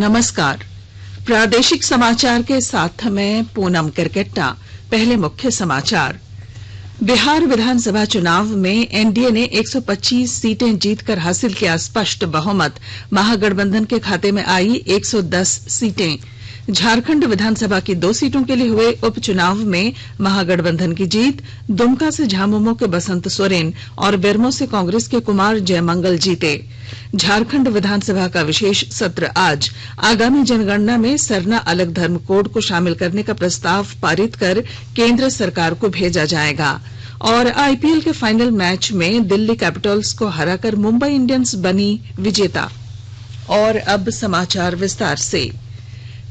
नमस्कार। प्रादेशिक समाचार के साथ मैं पूनम करकेट्टा। पहले मुख्य समाचार। बिहार विधानसभा चुनाव में एनडीए ने 125 सीटें जीतकर हासिल किया स्पष्ट बहुमत। महागठबंधन के खाते में आई 110 सीटें। झारखंड विधानसभा की 2 सीटों के लिए हुए उपचुनाव में महागठबंधन की जीत। दुमका से झामुमो के बसंत सोरेन और बेरमो से कांग्रेस के कुमार जयमंगल जीते। झारखंड विधानसभा का विशेष सत्र आज। आगामी जनगणना में सरना अलग धर्म कोड को शामिल करने का प्रस्ताव पारित कर केंद्र सरकार को भेजा जाएगा। और आईपीएल के फाइनल मैच में दिल्ली कैपिटल्स को हराकर मुंबई इंडियंस बनी विजेता। और अब समाचार विस्तार से।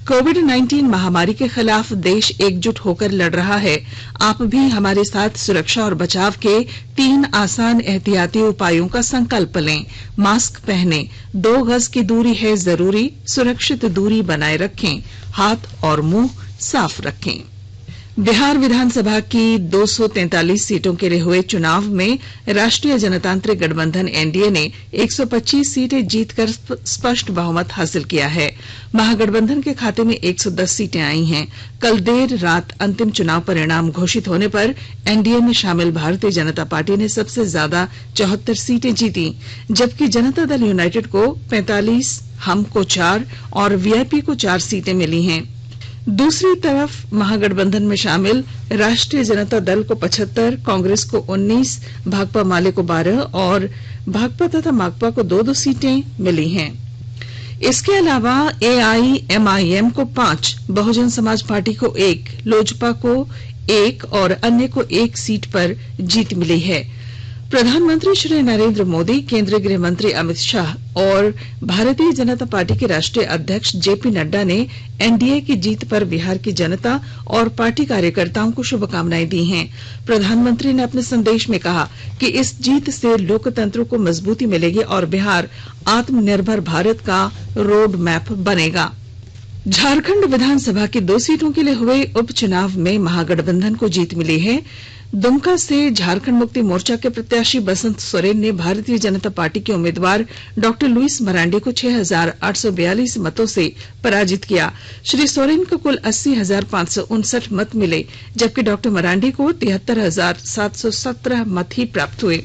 कोविड-19 महामारी के खिलाफ देश एकजुट होकर लड़ रहा है। आप भी हमारे साथ सुरक्षा और बचाव के 3 आसान एहतियाती उपायों का संकल्प लें। मास्क पहनें, 2 गज की दूरी है जरूरी, सुरक्षित दूरी बनाए रखें, हाथ और मुंह साफ रखें। बिहार विधानसभा की 243 सीटों के लिए हुए चुनाव में राष्ट्रीय जनतांत्रिक गठबंधन एनडीए ने 125 सीटें जीतकर स्पष्ट बहुमत हासिल किया है। महागठबंधन के खाते में 110 सीटें आई हैं। कल देर रात अंतिम चुनाव परिणाम घोषित होने पर एनडीए में शामिल भारतीय जनता पार्टी ने सबसे ज्यादा 74 सीटें जीती, जबकि जनता दल यूनाइटेड को 45, हम को 4 और वीआईपी को 4 सीटें मिली हैं। दूसरी तरफ महागठबंधन में शामिल राष्ट्रीय जनता दल को 75, कांग्रेस को 19, भाकपा माले को 12 और भाकपा तथा माकपा को 2-2 सीटें मिली हैं। इसके अलावा एआईएमआईएम को 5, बहुजन समाज पार्टी को 1, लोजपा को 1 और अन्य को 1 सीट पर जीत मिली है। प्रधानमंत्री श्री नरेंद्र मोदी, केंद्रीय गृह मंत्री अमित शाह और भारतीय जनता पार्टी के राष्ट्रीय अध्यक्ष जेपी नड्डा ने एनडीए की जीत पर बिहार की जनता और पार्टी कार्यकर्ताओं को शुभकामनाएं दी हैं। प्रधानमंत्री ने अपने संदेश में कहा कि इस जीत से लोकतंत्र को मजबूती मिलेगी और बिहार आत्मनिर्भर भारत का रोड मैप बनेगा। झारखंड विधानसभा की 2 सीटों के लिए हुए उपचुनाव में महागठबंधन को जीत मिली है। दुमका से झारखंड मुक्ति मोर्चा के प्रत्याशी बसंत सोरेन ने भारतीय जनता पार्टी के उम्मीदवार डॉक्टर लुइस मरांडी को 6,842 मतों से पराजित किया। श्री सोरेन को कुल 80,559 मत मिले, जबकि डॉक्टर मरांडी को 73,717 मत ही प्राप्त हुए।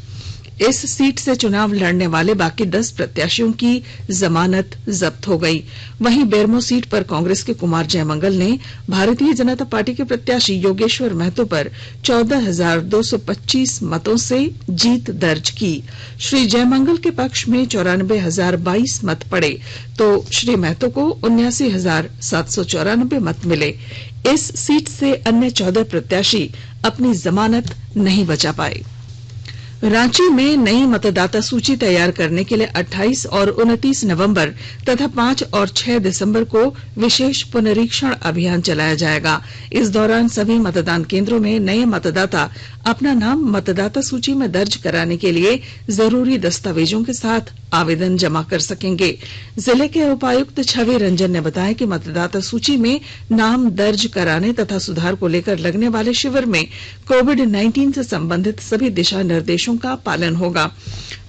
इस सीट से चुनाव लड़ने वाले बाकी 10 प्रत्याशियों की जमानत जब्त हो गई। वहीं बेरमो सीट पर कांग्रेस के कुमार जयमंगल ने भारतीय जनता पार्टी के प्रत्याशी योगेश्वर महतो पर 14,225 मतों से जीत दर्ज की। श्री जयमंगल के पक्ष में 94,022 मत पड़े, तो श्री महतो को 79,794 मत मिले। इस सीट से अन्य 14 प्रत्याशी अपनी जमानत नहीं बचा पाए। रांची में नई मतदाता सूची तैयार करने के लिए 28 और 29 नवंबर तथा 5 और 6 दिसंबर को विशेष पुनरीक्षण अभियान चलाया जाएगा। इस दौरान सभी मतदान केंद्रों में नए मतदाता अपना नाम मतदाता सूची में दर्ज कराने के लिए जरूरी दस्तावेजों के साथ आवेदन जमा कर सकेंगे। जिले के उपायुक्त छवि रंजन ने बताया कि मतदाता सूची में नाम दर्ज कराने तथा सुधार को लेकर लगने वाले शिविर में कोविड-19 से संबंधित सभी दिशा निर्देशों का पालन होगा।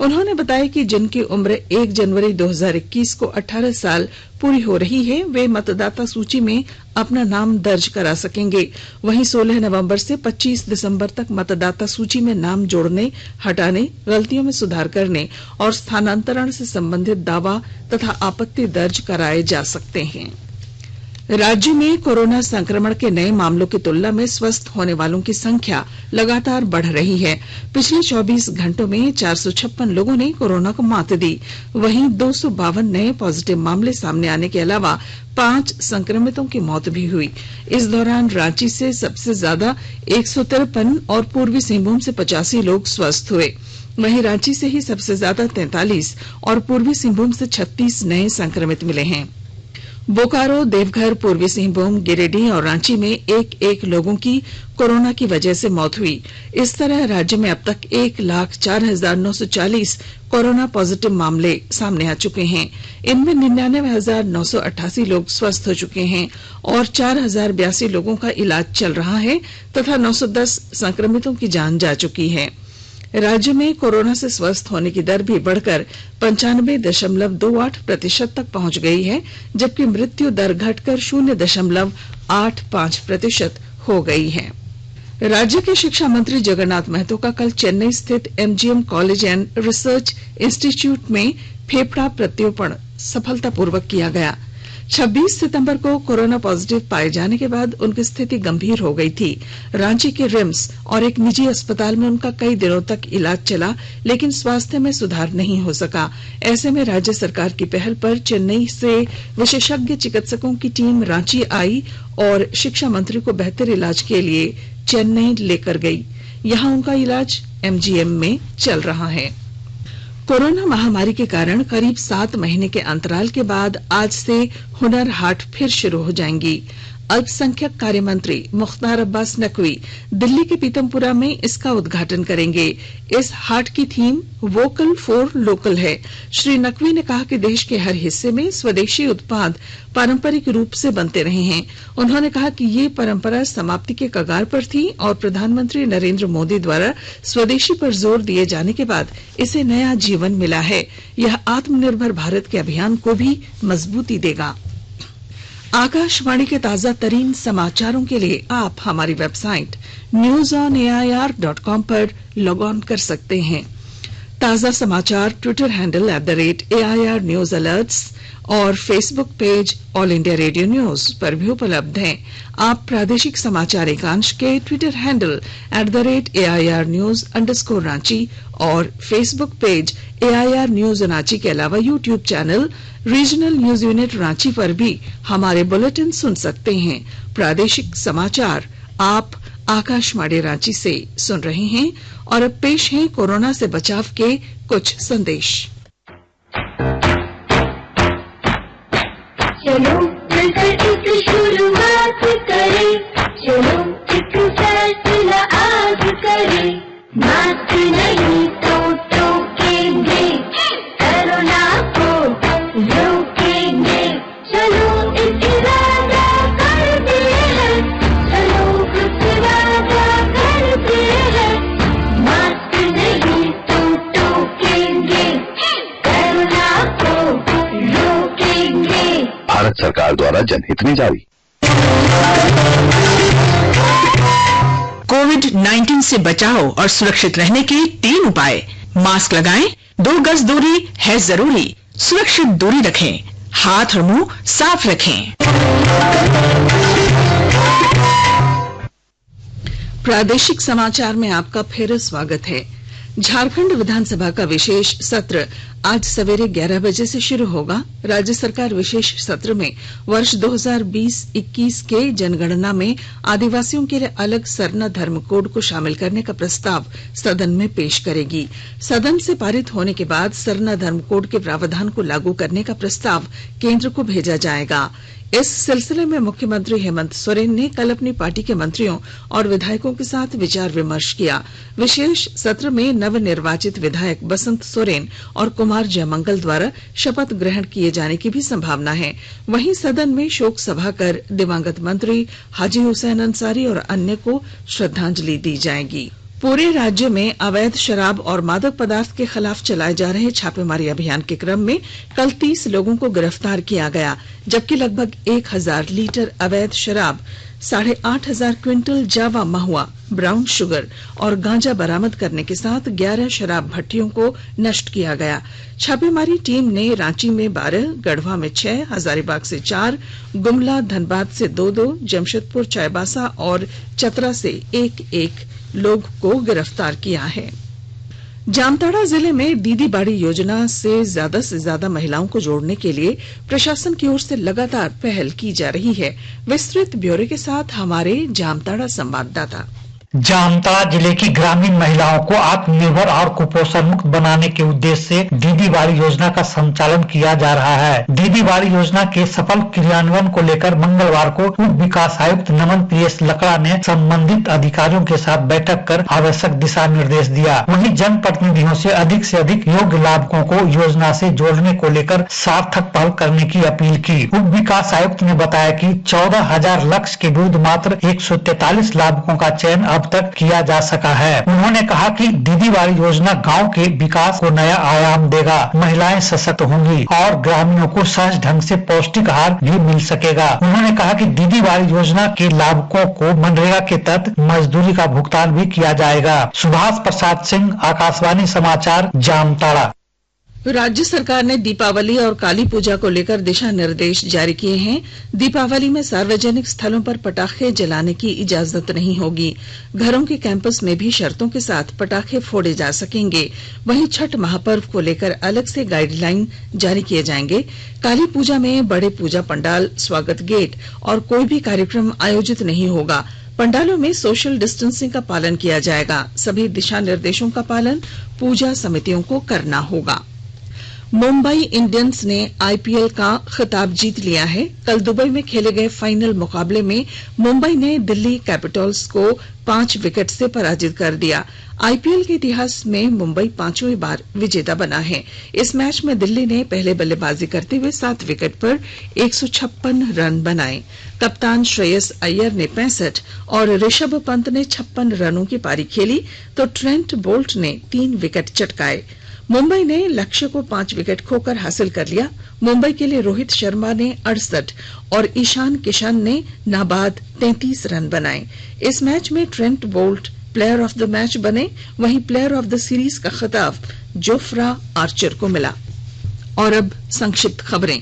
उन्होंने बताया कि जिनकी उम्र 1 जनवरी 2021 को 18 साल पूरी हो रही है, वे मतदाता सूची में अपना नाम दर्ज करा सकेंगे। वहीं 16 नवंबर से 25 दिसंबर तक मतदाता सूची में नाम जोड़ने, हटाने, गलतियों में सुधार करने और स्थानांतरण से संबंधित दावा तथा आपत्ति दर्ज कराए जा सकते हैं। राज्य में कोरोना संक्रमण के नए मामलों की तुलना में स्वस्थ होने वालों की संख्या लगातार बढ़ रही है। पिछले 24 घंटों में 456 लोगों ने कोरोना को मात दी। वहीं 252 नए पॉजिटिव मामले सामने आने के अलावा 5 संक्रमितों की मौत भी हुई। इस दौरान रांची से सबसे ज्यादा 153 और पूर्वी सिंहभूम से 85 लोग स्वस्थ हुए। वहीं रांची से ही सबसे ज्यादा 43 और पूर्वी सिंहभूम से 36 नए संक्रमित मिले हैं। बोकारो, देवघर, पूर्वी सिंहभूम, गिरिडीह और रांची में 1-1 लोगों की कोरोना की वजह से मौत हुई। इस तरह राज्य में अब तक 1,04,940 कोरोना पॉजिटिव मामले सामने आ चुके हैं। इनमें 99,988 लोग स्वस्थ हो चुके हैं और 4,082 लोगों का इलाज चल रहा है तथा 910 संक्रमितों की जान जा चुकी है। राज्य में कोरोना से स्वस्थ होने की दर भी बढ़कर 95.28% तक पहुंच गई है, जबकि मृत्यु दर घटकर 0.85% हो गई है। राज्य के शिक्षा मंत्री जगन्नाथ महतो का कल चेन्नई स्थित MGM college and research institute में फेफड़ा प्रत्यारोपण सफलतापूर्वक किया गया। 26 सितंबर को कोरोना पॉजिटिव पाए जाने के बाद उनकी स्थिति गंभीर हो गई थी। रांची के रिम्स और एक निजी अस्पताल में उनका कई दिनों तक इलाज चला, लेकिन स्वास्थ्य में सुधार नहीं हो सका। ऐसे में राज्य सरकार की पहल पर चेन्नई से विशेषज्ञ चिकित्सकों की टीम रांची आई और शिक्षा मंत्री को बेहतर इलाज के लिए चेन्नई लेकर गई। यहां उनका इलाज एमजीएम में चल रहा है। कोरोना महामारी के कारण करीब 7 महीने के अंतराल के बाद आज से हुनर हाट फिर शुरू हो जाएंगी। अल्पसंख्यक कार्य मंत्री मुख्तार अब्बास नकवी दिल्ली के पीतमपुरा में इसका उद्घाटन करेंगे। इस हाट की थीम वोकल फॉर लोकल है। श्री नकवी ने कहा कि देश के हर हिस्से में स्वदेशी उत्पाद पारंपरिक रूप से बनते रहे हैं। उन्होंने कहा कि ये परंपरा समाप्ति के कगार पर थी और प्रधानमंत्री नरेंद्र मोदी द्वारा स्वदेशी पर जोर दिए जाने के बाद इसे नया जीवन मिला है। यह आत्मनिर्भर भारत के अभियान को भी मजबूती देगा। आकाशवाणी के ताजा तरीन समाचारों के लिए आप हमारी वेबसाइट newsonair.com पर लॉग ऑन कर सकते हैं। ताजा समाचार Twitter handle @AIR News Alerts और Facebook page all India radio news पर भी उपलब्ध हैं। आप प्रादेशिक समाचार एकांश के ट्विटर हैंडल @AIR News_Ranchi और Facebook page AIR News Ranchi के अलावा YouTube channel regional news unit Ranchi पर भी हमारे बुलेटिन सुन सकते हैं। प्रादेशिक समाचार आप आकाशवाणी रांची से सुन रहे हैं और अब पेश है कोरोना से बचाव के कुछ संदेश। चलो मिलकर एक शुरुआत करें, चलो एक फैसला आज करें, मास्क नहीं तो टोकेंगे, कोरोना को रोकेंगे। चलो एक इरादा करते हैं, चलो कुछ वादा करते हैं, मास्क नहीं तो टोकेंगे, कोरोना को रोकेंगे। भारत सरकार द्वारा जनहित में जारी। कोविड-19 से बचाव और सुरक्षित रहने के 3 उपाय। मास्क लगाएं, 2 गज दूरी है जरूरी, सुरक्षित दूरी रखें, हाथ और मुंह साफ रखें। प्रादेशिक समाचार में आपका फिर स्वागत है। झारखंड विधानसभा का विशेष सत्र आज सवेरे 11 बजे से शुरू होगा। राज्य सरकार विशेष सत्र में वर्ष 2020-21 के जनगणना में आदिवासियों के लिए अलग सरना धर्म कोड को शामिल करने का प्रस्ताव सदन में पेश करेगी। सदन से पारित होने के बाद सरना धर्म कोड के प्रावधान को लागू करने का प्रस्ताव केंद्र को भेजा जाएगा। इस सिलसिले में मुख्यमंत्री हेमंत सोरेन ने कल अपनी पार्टी के मंत्रियों और विधायकों के साथ विचार विमर्श किया। विशेष सत्र में नवनिर्वाचित विधायक बसंत सोरेन और कुमार जयमंगल द्वारा शपथ ग्रहण किए जाने की भी संभावना है। वहीं सदन में शोक सभा कर दिवंगत मंत्री हाजी हुसैन अंसारी और अन्य को श्रद्धांजलि दी जाएगी। पूरे राज्य में अवैध शराब और मादक पदार्थ के खिलाफ चलाए जा रहे छापेमारी अभियान के क्रम में कल 30 लोगों को गिरफ्तार किया गया, जबकि लगभग 1000 लीटर अवैध शराब, 8500 क्विंटल जावा महुआ, ब्राउन शुगर और गांजा बरामद करने के साथ 11 शराब भट्टियों को नष्ट किया गया। छापेमारी टीम ने रांची में 12, गढ़वा में 6, हजारीबाग से 4, गुमला धनबाद से 2-2, जमशेदपुर चाईबासा और चतरा से 1-1 लोग को गिरफ्तार किया है। जामताड़ा जिले में दीदी बाड़ी योजना से ज्यादा महिलाओं को जोड़ने के लिए प्रशासन की ओर से लगातार पहल की जा रही है। विस्तृत ब्यौरे के साथ हमारे जामताड़ा संवाददाता। जामताड़ा जिले की ग्रामीण महिलाओं को आत्मनिर्भर और कुपोषण मुक्त बनाने के उद्देश्य से दीदी बाड़ी योजना का संचालन किया जा रहा है। दीदी बाड़ी योजना के सफल क्रियान्वयन को लेकर मंगलवार को उप विकास आयुक्त नमन PS लकड़ा ने संबंधित अधिकारियों के साथ बैठक कर आवश्यक दिशा निर्देश दिया। वहीं जनप्रतिनिधियों से अधिक योग्य लाभुकों को योजना से जोड़ने को लेकर सार्थक पहल करने की अपील की। उप विकास आयुक्त ने बताया कि 14,000 लक्ष्य के विरुद्ध मात्र 143 लाभुकों का चयन अब तक किया जा सका है। उन्होंने कहा कि दीदी वाली योजना गाँव के विकास को नया आयाम देगा, महिलाएं सशक्त होंगी और ग्रामीणों को सहज ढंग से पौष्टिक आहार भी मिल सकेगा। उन्होंने कहा कि दीदी वाली योजना के लाभुकों को मनरेगा के तहत मजदूरी का भुगतान भी किया जाएगा। सुभाष प्रसाद सिंह, आकाशवाणी समाचार, जामताड़ा। राज्य सरकार ने दीपावली और काली पूजा को लेकर दिशा निर्देश जारी किए हैं। दीपावली में सार्वजनिक स्थलों पर पटाखे जलाने की इजाजत नहीं होगी। घरों के कैंपस में भी शर्तों के साथ पटाखे फोड़े जा सकेंगे। वहीं छठ महापर्व को लेकर अलग से गाइडलाइन जारी किए जाएंगे। काली पूजा में बड़े पूजा पंडाल, स्वागत गेट और कोई भी कार्यक्रम आयोजित नहीं होगा। पंडालों में सोशल डिस्टेंसिंग का पालन किया जाएगा। सभी दिशा निर्देशों का पालन पूजा समितियों को करना होगा। मुंबई इंडियंस ने आईपीएल का खिताब जीत लिया है। कल दुबई में खेले गए फाइनल मुकाबले में मुंबई ने दिल्ली कैपिटल्स को 5 विकेट से पराजित कर दिया। आईपीएल के इतिहास में मुंबई 5वीं बार विजेता बना है। इस मैच में दिल्ली ने पहले बल्लेबाजी करते हुए 7 विकेट पर 156 रन बनाए। कप्तान श्रेयस अय्यर ने 65 और ऋषभ पंत ने 56 रनों की पारी खेली तो ट्रेंट बोल्ट ने 3 विकेट चटकाए। मुंबई ने लक्ष्य को 5 विकेट खोकर हासिल कर लिया। मुंबई के लिए रोहित शर्मा ने 68 और ईशान किशन ने नाबाद 33 रन बनाए। इस मैच में Trent Boult player of the match बने। वहीं प्लेयर ऑफ द सीरीज का खिताब जोफ्रा आर्चर को मिला। और अब संक्षिप्त खबरें।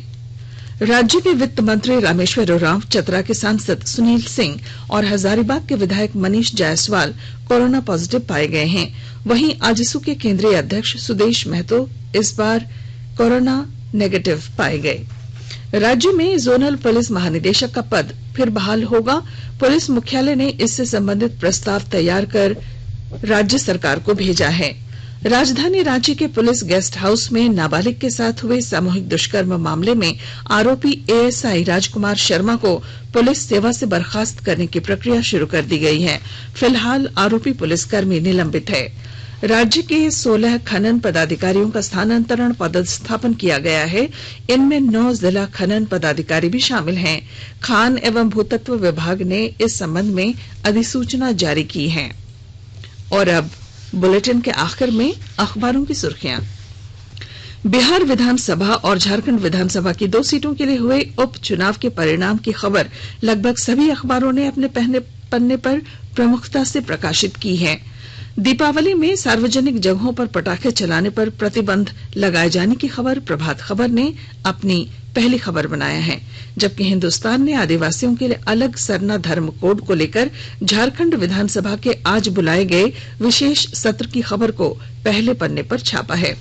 राज्य के वित्त मंत्री रामेश्वर उरांव, चतरा के सांसद सुनील सिंह और हजारीबाग के विधायक मनीष जायसवाल कोरोना पॉजिटिव पाए गए हैं। वहीं आजसू के केंद्रीय अध्यक्ष सुदेश महतो इस बार कोरोना नेगेटिव पाए गए। राज्य में जोनल पुलिस महानिदेशक का पद फिर बहाल होगा। पुलिस मुख्यालय ने इससे संबंधित प्रस्ताव तैयार कर राज्य सरकार को भेजा है। राजधानी रांची के पुलिस गेस्ट हाउस में नाबालिग के साथ हुए सामूहिक दुष्कर्म मामले में आरोपी एएसआई राजकुमार शर्मा को पुलिस सेवा से बर्खास्त करने की प्रक्रिया शुरू कर दी गई है। फिलहाल आरोपी पुलिसकर्मी निलंबित है। राज्य के 16 खनन पदाधिकारियों का स्थानांतरण पदस्थापन किया गया है। इनमें 9 जिला खनन पदाधिकारी भी शामिल हैं। खान एवं भूतत्व विभाग ने इस संबंध में अधिसूचना जारी की है। और अब बुलेटिन के आखिर में अखबारों की सुर्खियां। बिहार विधानसभा और झारखंड विधानसभा की 2 सीटों के लिए हुए उपचुनाव के परिणाम की खबर लगभग सभी अखबारों ने अपने पहले पन्ने पर प्रमुखता से प्रकाशित की है। दीपावली में सार्वजनिक जगहों पर पटाखे चलाने पर प्रतिबंध लगाए जाने की खबर प्रभात खबर ने अपनी पहली खबर बनाया है। जबकि हिंदुस्तान ने आदिवासियों के लिए अलग सरना धर्म कोड को लेकर झारखंड विधानसभा के आज बुलाए गए विशेष सत्र की खबर को पहले पन्ने पर छापा है।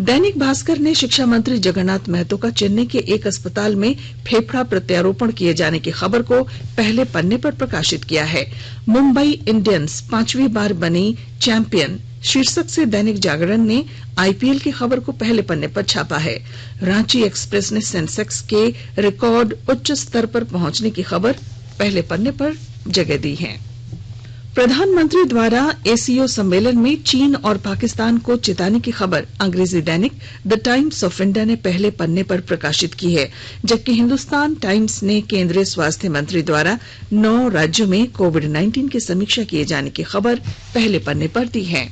दैनिक भास्कर ने शिक्षा मंत्री जगन्नाथ महतो का चेन्नई के एक अस्पताल में फेफड़ा प्रत्यारोपण किए जाने की खबर को पहले पन्ने पर प्रकाशित किया है। मुंबई इंडियंस 5वीं बार बनी चैंपियन शीर्षक से दैनिक जागरण ने आईपीएल की खबर को पहले पन्ने पर छापा है। रांची एक्सप्रेस ने सेंसेक्स के रिकॉर्ड उच्च स्तर पर पहुंचने की खबर पहले पन्ने पर जगह दी है। प्रधानमंत्री द्वारा एसीओ सम्मेलन में चीन और पाकिस्तान को चिताने की खबर अंग्रेजी दैनिक द टाइम्स ऑफ इंडिया ने पहले पन्ने पर प्रकाशित की है। जबकि हिंदुस्तान टाइम्स ने केंद्रीय स्वास्थ्य मंत्री द्वारा 9 राज्यों में कोविड-19 की समीक्षा किए जाने की खबर पहले पन्ने पर दी है।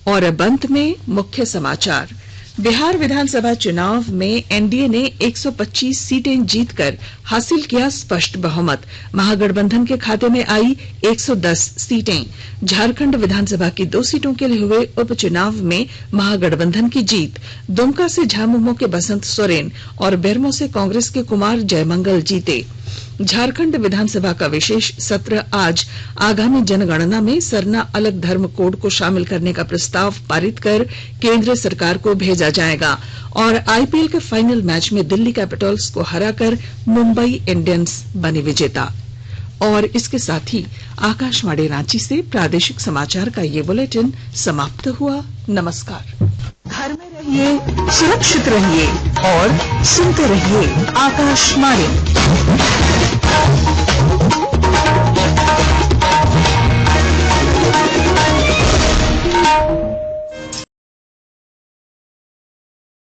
और अब अंत में मुख्य समाचार। बिहार विधानसभा चुनाव में एनडीए ने 125 सीटें जीतकर हासिल किया स्पष्ट बहुमत। महागठबंधन के खाते में आई 110 सीटें। झारखंड विधानसभा की 2 सीटों के लिए हुए उपचुनाव में महागठबंधन की जीत। दुमका से झामुमो के बसंत सोरेन और बेरमो से कांग्रेस के कुमार जयमंगल जीते। झारखंड विधानसभा का विशेष सत्र आज आगामी जनगणना में सरना अलग धर्म कोड को शामिल करने का प्रस्ताव पारित कर केंद्र सरकार को भेजा जाएगा। और आईपीएल के फाइनल मैच में दिल्ली कैपिटल्स को हराकर मुंबई इंडियंस बने विजेता। और इसके साथ ही आकाशवाणी रांची से प्रादेशिक समाचार का ये बुलेटिन समाप्त हुआ। नमस्कार। घर में रहिए, सुरक्षित रहिए और सुनते रहिए आकाशवाणी।